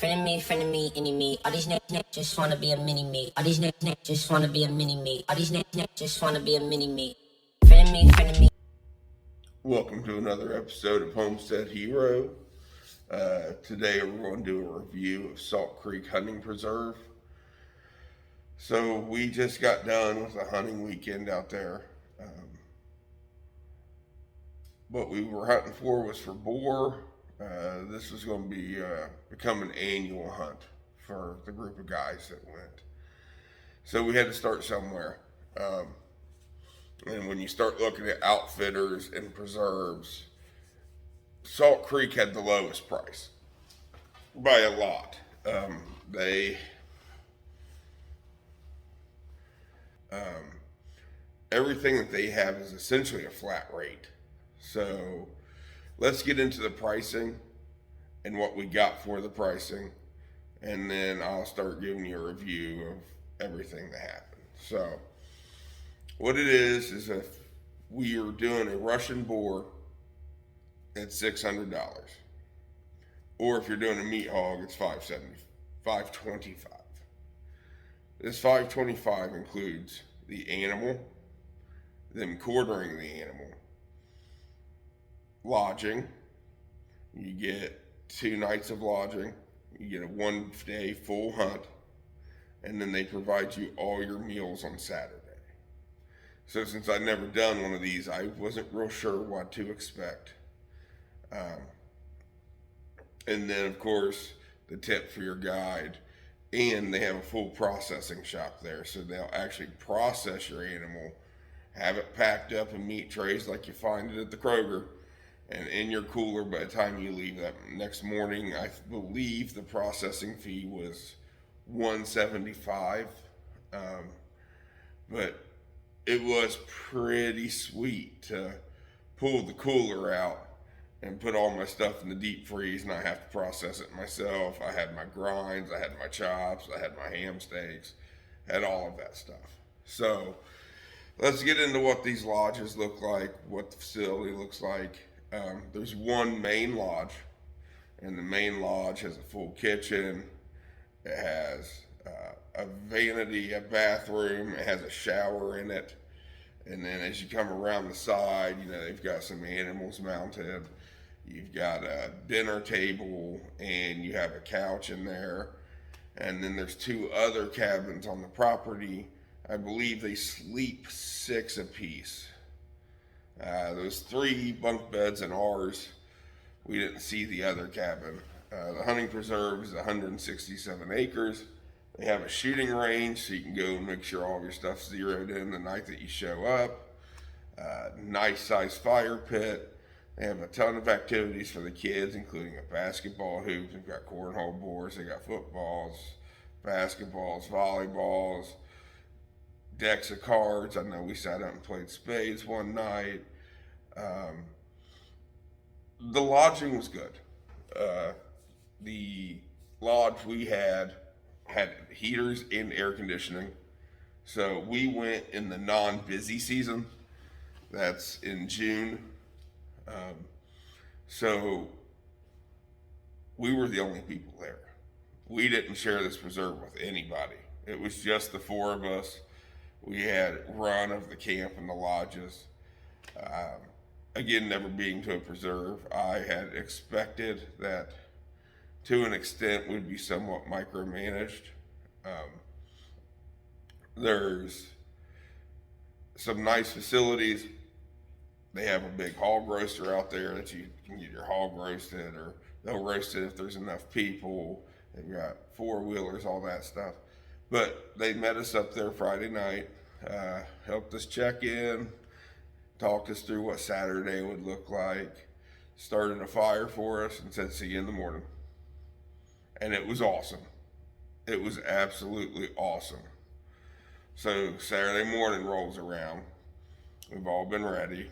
Friend of me, any me. All these niggas just wanna be a mini me. All these niggas just wanna be a mini me. All these niggas just wanna be a mini me. Friend of me. Welcome to another episode of Homestead Hero. Today we're going to do a review of Salt Creek Hunting Preserve. So we just got done with a hunting weekend out there. What we were hunting for was for boar. This was going to be become an annual hunt for the group of guys that went. So we had to start somewhere. And when you start looking at outfitters and preserves, Salt Creek had the lowest price by a lot. They everything that they have is essentially a flat rate. So let's get into the pricing and what we got for the pricing, and then I'll start giving you a review of everything that happened. So what it is if we are doing a Russian boar, it's $600. Or if you're doing a meat hog, it's $525. This $525 includes the animal, them quartering the animal, lodging. You get 2 nights of lodging. You get a 1-day full hunt, and then they provide you all your meals on Saturday. So since I'd never done one of these, I wasn't real sure what to expect. And then, of course, the tip for your guide. And they have a full processing shop there. So they'll actually process your animal, have it packed up in meat trays like you find it at the Kroger, and in your cooler by the time you leave that next morning. I believe the processing fee was $175. But it was pretty sweet to pull the cooler out and put all my stuff in the deep freeze, and I have to process it myself. I had my grinds, I had my chops, I had my ham steaks, had all of that stuff. So let's get into what these lodges look like, what the facility looks like. There's one main lodge, and the main lodge has a full kitchen. It has a vanity, a bathroom, it has a shower in it. And then as you come around the side, they've got some animals mounted. You've got a dinner table, and you have a couch in there. And then there's 2 other cabins on the property. I believe they sleep 6 apiece. There's 3 bunk beds in ours. We didn't see the other cabin. The hunting preserve is 167 acres. They have a shooting range, so you can go and make sure all of your stuff's zeroed in the night that you show up. Nice sized fire pit. They have a ton of activities for the kids, including a basketball hoop. They've got cornhole boards. They got footballs, basketballs, volleyballs, decks of cards. I know we sat out and played spades one night. The lodging was good. The lodge we had heaters and air conditioning. So we went in the non-busy season. That's in June. So we were the only people there. We didn't share this preserve with anybody. It was just the 4 of us. We had run of the camp and the lodges. Again, never being to a preserve, I had expected that to an extent would be somewhat micromanaged. There's some nice facilities. They have a big hog roaster out there that you can get your hog roasted, or they'll roast it if there's enough people. They've got 4-wheelers, all that stuff. But they met us up there Friday night, helped us check in, talked us through what Saturday would look like, started a fire for us, and said, see you in the morning. And it was awesome. It was absolutely awesome. So Saturday morning rolls around. We've all been ready.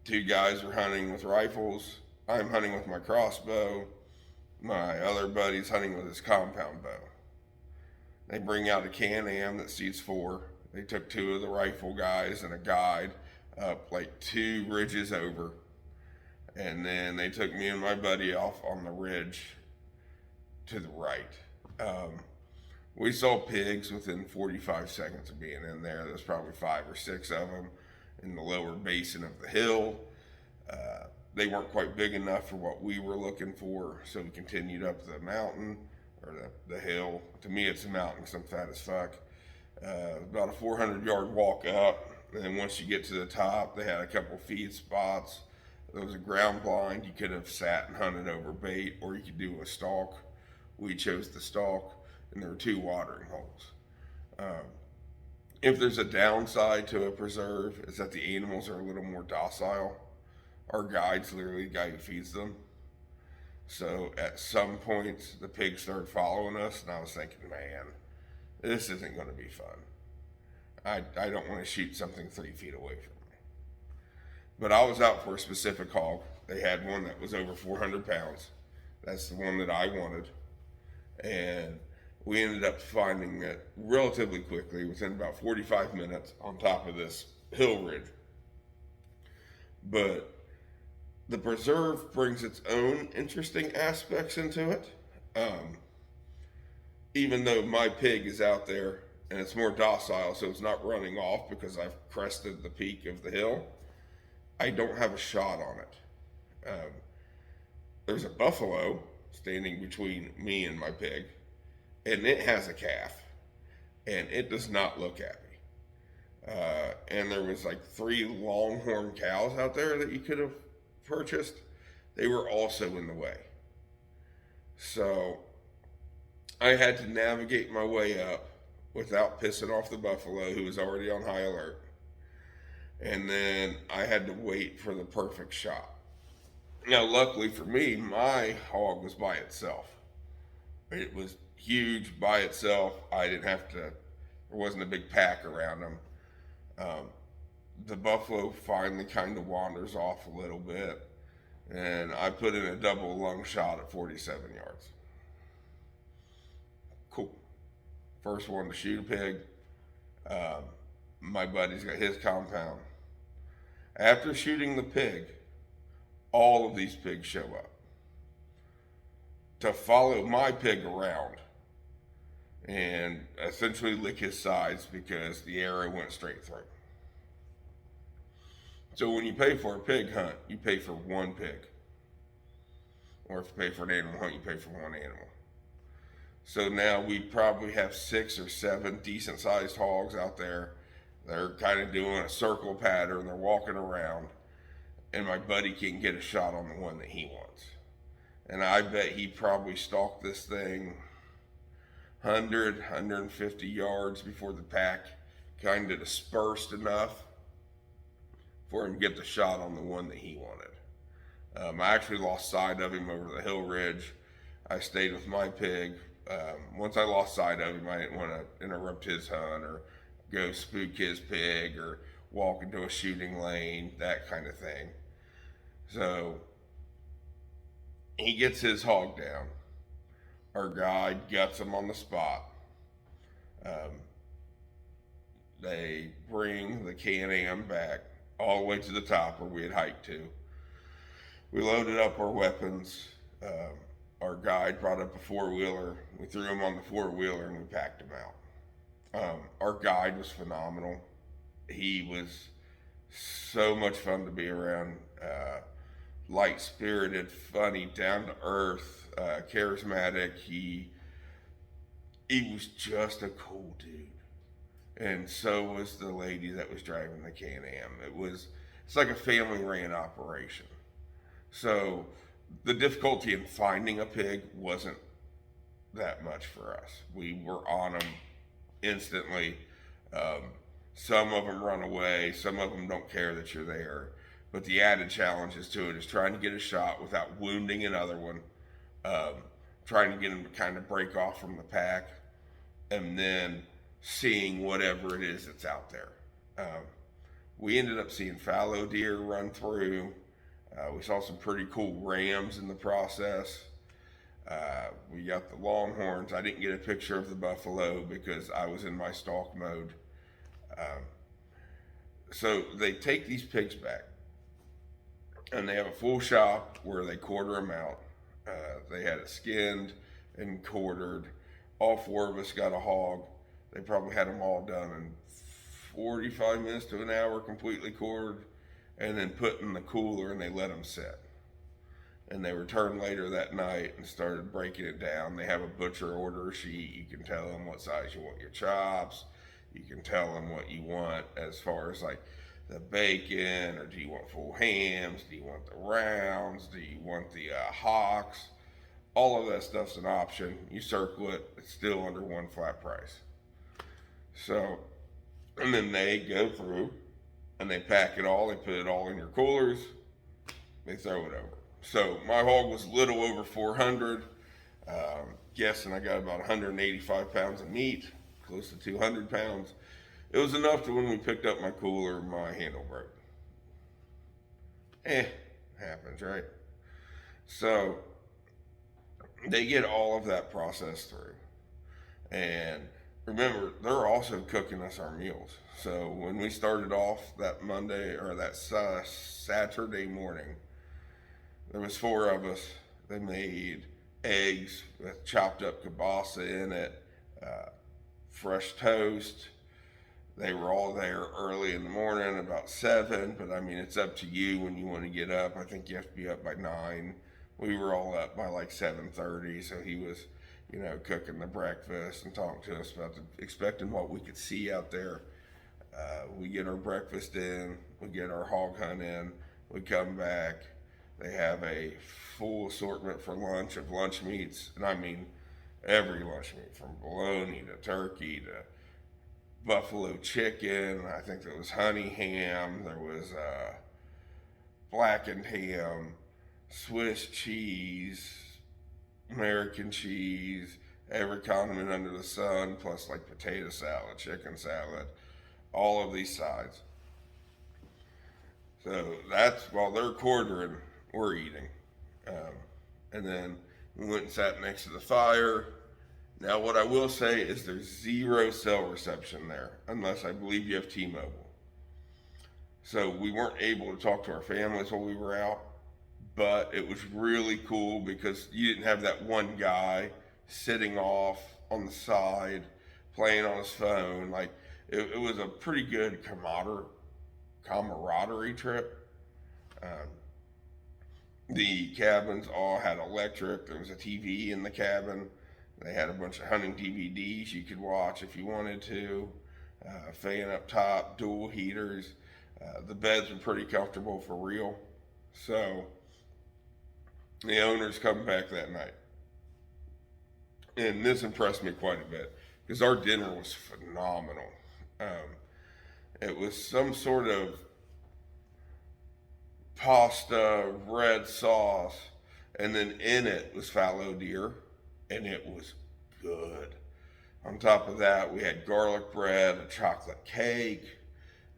2 guys are hunting with rifles. I'm hunting with my crossbow. My other buddy's hunting with his compound bow. They bring out a Can-Am that seats 4. They took 2 of the rifle guys and a guide up like 2 ridges over. And then they took me and my buddy off on the ridge to the right. We saw pigs within 45 seconds of being in there. There's probably 5 or 6 of them in the lower basin of the hill. They weren't quite big enough for what we were looking for, so we continued up the mountain, or the hill. To me, it's a mountain because I'm fat as fuck. About a 400-yard walk up, and then once you get to the top, they had a couple feed spots. There was a ground blind. You could have sat and hunted over bait, or you could do a stalk. We chose the stalk, and there were 2 watering holes. If there's a downside to a preserve, is that the animals are a little more docile. Our guide's literally the guy who feeds them. So at some points, the pigs started following us, and I was thinking, man, this isn't going to be fun. I don't want to shoot something 3 feet away from me. But I was out for a specific hog. They had one that was over 400 pounds. That's the one that I wanted. And we ended up finding it relatively quickly, within about 45 minutes, on top of this hill ridge. But the preserve brings its own interesting aspects into it. Even though my pig is out there and it's more docile, so it's not running off because I've crested the peak of the hill, I don't have a shot on it. There's a buffalo standing between me and my pig, and it has a calf, and it does not look happy. And there was like 3 longhorn cows out there that you could have purchased. They were also in the way. So I had to navigate my way up without pissing off the buffalo, who was already on high alert. And then I had to wait for the perfect shot. Now, luckily for me, my hog was by itself. It was huge by itself. I didn't have to, there wasn't a big pack around them. The buffalo finally kind of wanders off a little bit, and I put in a double lung shot at 47 yards. Cool. First one to shoot a pig. My buddy's got his compound. After shooting the pig, all of these pigs show up to follow my pig around and essentially lick his sides because the arrow went straight through. So when you pay for a pig hunt, you pay for one pig. Or if you pay for an animal hunt, you pay for one animal. So now we probably have 6 or 7 decent sized hogs out there. They're kind of doing a circle pattern. They're walking around. And my buddy can get a shot on the one that he wants. And I bet he probably stalked this thing 100, 150 yards before the pack kind of dispersed enough for him to get the shot on the one that he wanted. I actually lost sight of him over the hill ridge. I stayed with my pig. Once I lost sight of him, I didn't want to interrupt his hunt or go spook his pig or walk into a shooting lane, that kind of thing. So he gets his hog down. Our guide guts him on the spot. They bring the Can-Am back all the way to the top where we had hiked to. We loaded up our weapons. Our guide brought up a 4-wheeler. We threw him on the 4-wheeler and we packed him out. Our guide was phenomenal. He was so much fun to be around. Light-spirited, funny, down-to-earth, charismatic. He was just a cool dude. And so was the lady that was driving the Can-Am. It's like a family-ran operation. So the difficulty in finding a pig wasn't that much for us. We were on them instantly. Some of them run away. Some of them don't care that you're there. But the added challenges to it is trying to get a shot without wounding another one, trying to get them to kind of break off from the pack, and then seeing whatever it is that's out there. We ended up seeing fallow deer run through. We saw some pretty cool rams in the process. We got the longhorns. I didn't get a picture of the buffalo because I was in my stalk mode. So they take these pigs back, and they have a full shop where they quarter them out. They had it skinned, and quartered. All four of us got a hog. They probably had them all done in 45 minutes to an hour, completely quartered, and then put in the cooler, and they let them sit. And they returned later that night and started breaking it down. They have a butcher order sheet. You can tell them what size you want your chops. You can tell them what you want as far as like the bacon, or do you want full hams? Do you want the rounds? Do you want the hocks? All of that stuff's an option. You circle it, it's still under one flat price. So, and then they go through and they pack it all, they put it all in your coolers, they throw it over. So my hog was a little over 400. Guessing I got about 185 pounds of meat, close to 200 pounds. It was enough to when we picked up my cooler, my handle broke. Happens, right? So they get all of that processed through. And remember, they're also cooking us our meals. So when we started off that Monday or that Saturday morning, there was four of us. They made eggs with chopped up kielbasa in it, fresh toast. They were all there early in the morning, about 7, but I mean, it's up to you when you want to get up. I think you have to be up by 9. We were all up by like 7:30, so he was, cooking the breakfast and talking to us about expecting what we could see out there. We get our breakfast in, we get our hog hunt in, we come back. They have a full assortment for lunch of lunch meats, and I mean every lunch meat, from bologna to turkey to buffalo chicken. I think there was honey ham, there was blackened ham, Swiss cheese, American cheese, every condiment under the sun, plus like potato salad, chicken salad, all of these sides. So that's while they're quartering, we're eating. And then we went and sat next to the fire. Now, what I will say is there's zero cell reception there, unless I believe you have T-Mobile. So we weren't able to talk to our families while we were out, but it was really cool because you didn't have that one guy sitting off on the side playing on his phone. Like it was a pretty good camaraderie trip. The cabins all had electric. There was a TV in the cabin. They had a bunch of hunting DVDs you could watch if you wanted to. Fan up top, dual heaters. The beds were pretty comfortable for real. So the owners come back that night. And this impressed me quite a bit because our dinner was phenomenal. It was some sort of pasta, red sauce, and then in it was fallow deer, and it was good. On top of that, we had garlic bread, a chocolate cake.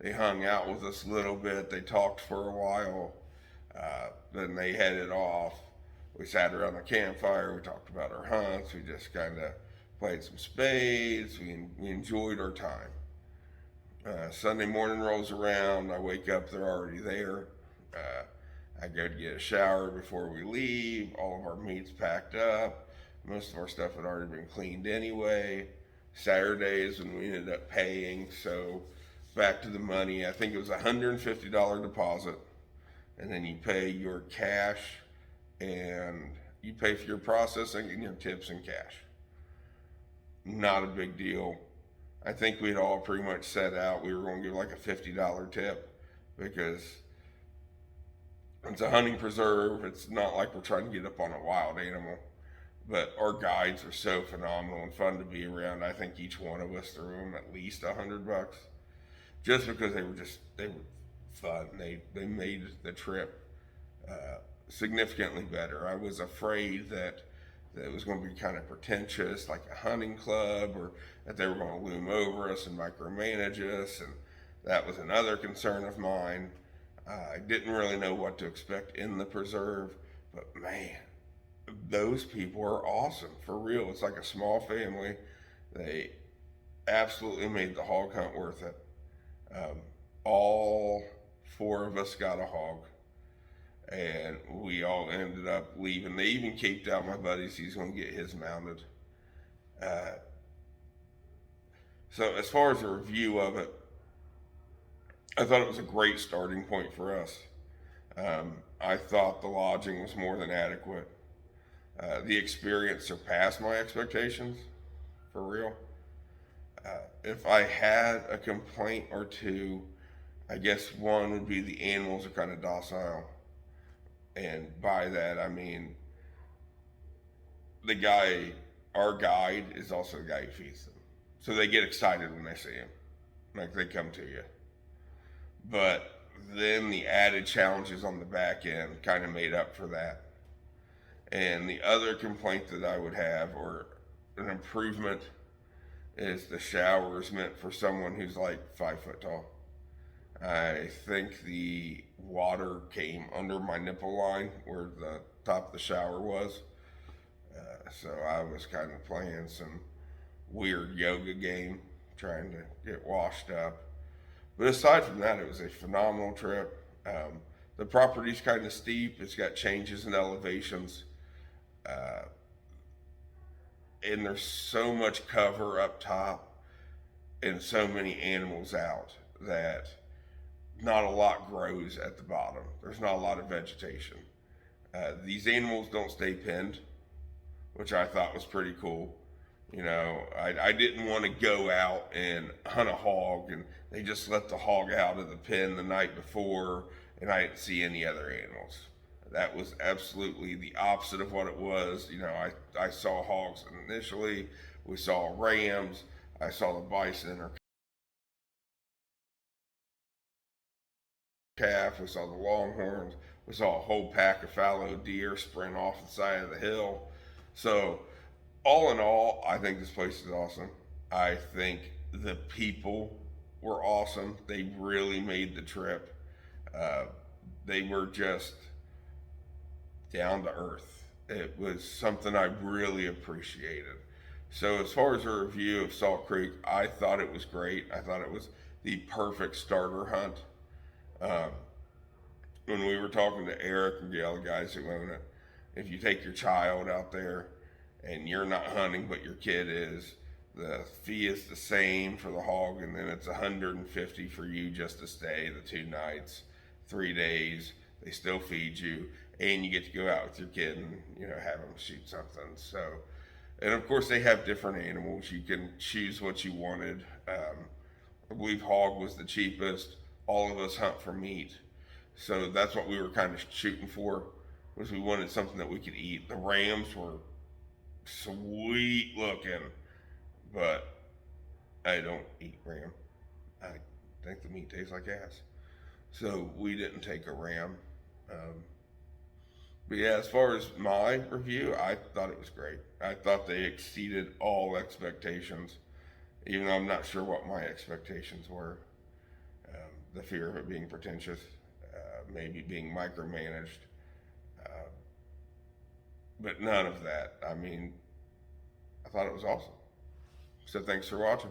They hung out with us a little bit. They talked for a while. Then they headed off. We sat around the campfire. We talked about our hunts. We just kind of played some spades. We enjoyed our time. Sunday morning rolls around. I wake up. They're already there. I go to get a shower before we leave. All of our meat's packed up. Most of our stuff had already been cleaned anyway. Saturday is when we ended up paying. So back to the money. I think it was a $150 deposit. And then you pay your cash and you pay for your processing and your tips in cash. Not a big deal. I think we'd all pretty much set out. We were going to give like a $50 tip because it's a hunting preserve. It's not like we're trying to get up on a wild animal. But our guides are so phenomenal and fun to be around. I think each one of us threw them at least $100, just because they were fun. They made the trip significantly better. I was afraid that it was going to be kind of pretentious, like a hunting club, or that they were going to loom over us and micromanage us, and that was another concern of mine. I didn't really know what to expect in the preserve, but man, those people are awesome, for real. It's like a small family. They absolutely made the hog hunt worth it. All four of us got a hog, and we all ended up leaving. They even caped out my buddies. He's going to get his mounted. So as far as a review of it, I thought it was a great starting point for us. I thought the lodging was more than adequate. The experience surpassed my expectations, for real. If I had a complaint or two, I guess one would be the animals are kind of docile. And by that, I mean our guide is also the guy who feeds them. So they get excited when they see him, like they come to you. But then the added challenges on the back end kind of made up for that. And the other complaint that I would have, or an improvement, is the shower is meant for someone who's like 5 foot tall. I think the water came under my nipple line where the top of the shower was. So I was kind of playing some weird yoga game, trying to get washed up. But aside from that, it was a phenomenal trip. The property's kind of steep. It's got changes in elevations. And there's so much cover up top and so many animals out that not a lot grows at the bottom. There's not a lot of vegetation. These animals don't stay penned, which I thought was pretty cool. You know, I didn't want to go out and hunt a hog and they just let the hog out of the pen the night before and I didn't see any other animals. That was absolutely the opposite of what it was. You know, I saw hogs initially. We saw rams. I saw the bison or calf. We saw the longhorns. We saw a whole pack of fallow deer sprint off the side of the hill. So, all in all, I think this place is awesome. I think the people were awesome. They really made the trip. They were just down to earth. It was something I really appreciated. So, as far as a review of Salt Creek, I thought it was great. I thought it was the perfect starter hunt. Um, when we were talking to Eric and the other guys who own it, if you take your child out there and you're not hunting but your kid is, the fee is the same for the hog, and then it's $150 for you just to stay the 2 nights, 3 days. They still feed you, and you get to go out with your kid and have them shoot something. So, and of course they have different animals. You can choose what you wanted. I believe hog was the cheapest. All of us hunt for meat, so that's what we were kind of shooting for. Was we wanted something that we could eat. The rams were sweet looking, but I don't eat ram. I think the meat tastes like ass. So we didn't take a ram. But yeah, as far as my review, I thought it was great. I thought they exceeded all expectations, even though I'm not sure what my expectations were. The fear of it being pretentious, maybe being micromanaged. But none of that. I mean, I thought it was awesome. So thanks for watching.